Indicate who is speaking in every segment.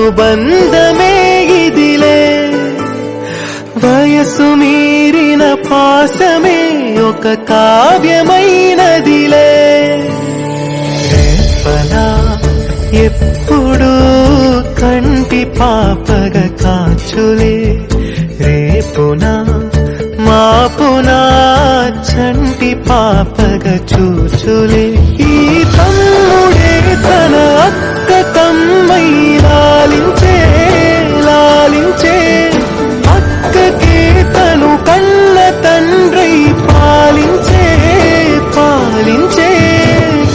Speaker 1: అనుబంధమే ఇదిలే వయసు మీరిన పాసమే ఒక కావ్యమైనదిలే రేపలా ఎప్పుడు కంటి పాపగ కాచులే రేపునా మాపునా చంటి పాపగ చూచులే ఈ తమ్ముడే తన అక్క తమ్మై లాలించే లాలించే అక్కకే తను కన్న తండ్రై పాలించే పాలించే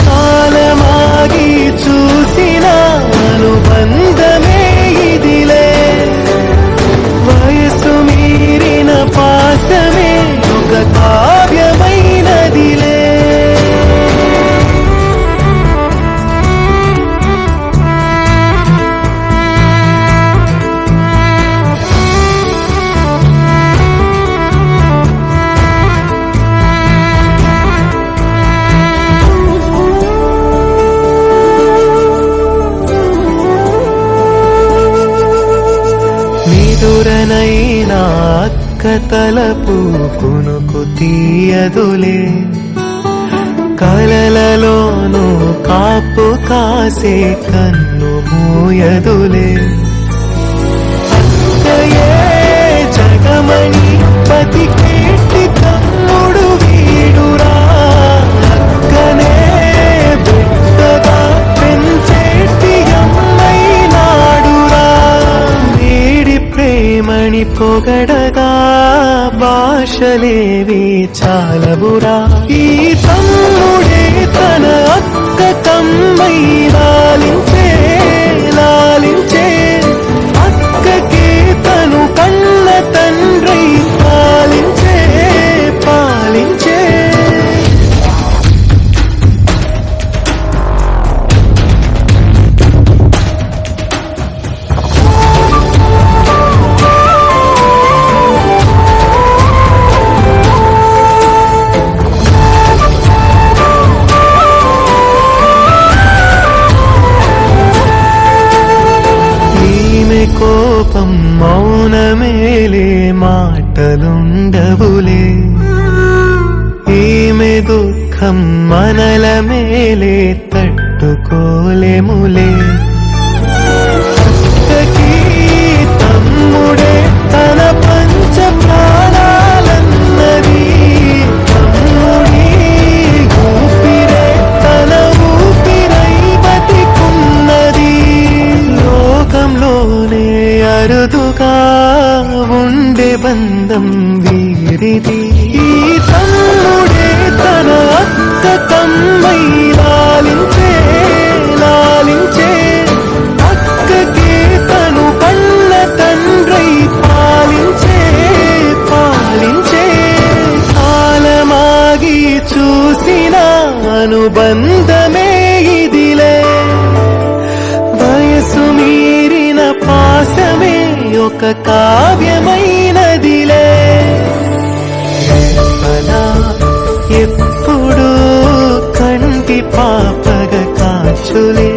Speaker 1: కాలమాగి చూసిన అనుబంధమే ఇదిలే వయసు మీరిన పాసమే ఒక కావ్యమైనదిలే నిదురనైనా అక్క తలపు కునుకు తీయదులే కలలలోనూ కాపు కాసే కన్ను మూయదులే అక్కయే జగమణి బతికేటి తమ్ముడు వీడురా అక్కనే బిడ్డగా పెంచేటి అమ్మై నాడురా వేడి ప్రేమని పొగడగా భాషలేవి చాలవురా ఈ తమ్ముడే తన అక్క తమ్మై లాలించే లాలించే అక్కకే తను కన్న తండ్రై పాలించే పాలించే కోపం మౌనమేలే మాటలుండవులే ఈమె దుఃఖం మనల మేలే తట్టుకోలేములే అక్కకి తమ్ముడే తన పంచ ప్రాణాలన్నది తమ్ముడి ఊపిరే తన ఊపిరై బతికున్నది లోకంలోనే అరుదుగా ఉండే బంధం వీరిది ఈ తమ్ముడే తన అక్క తమ్మై లాలించే లాలించే అక్కకే తను కన్న తండ్రై పాలించే పాలించే కాలమాగి చూసిన అనుబంధమే ఇదిలే వయసు మీరిన పాసమే ఒక కావ్యమైనదిలే రేపలా ఎప్పుడు కంటి పాపగ కాచులే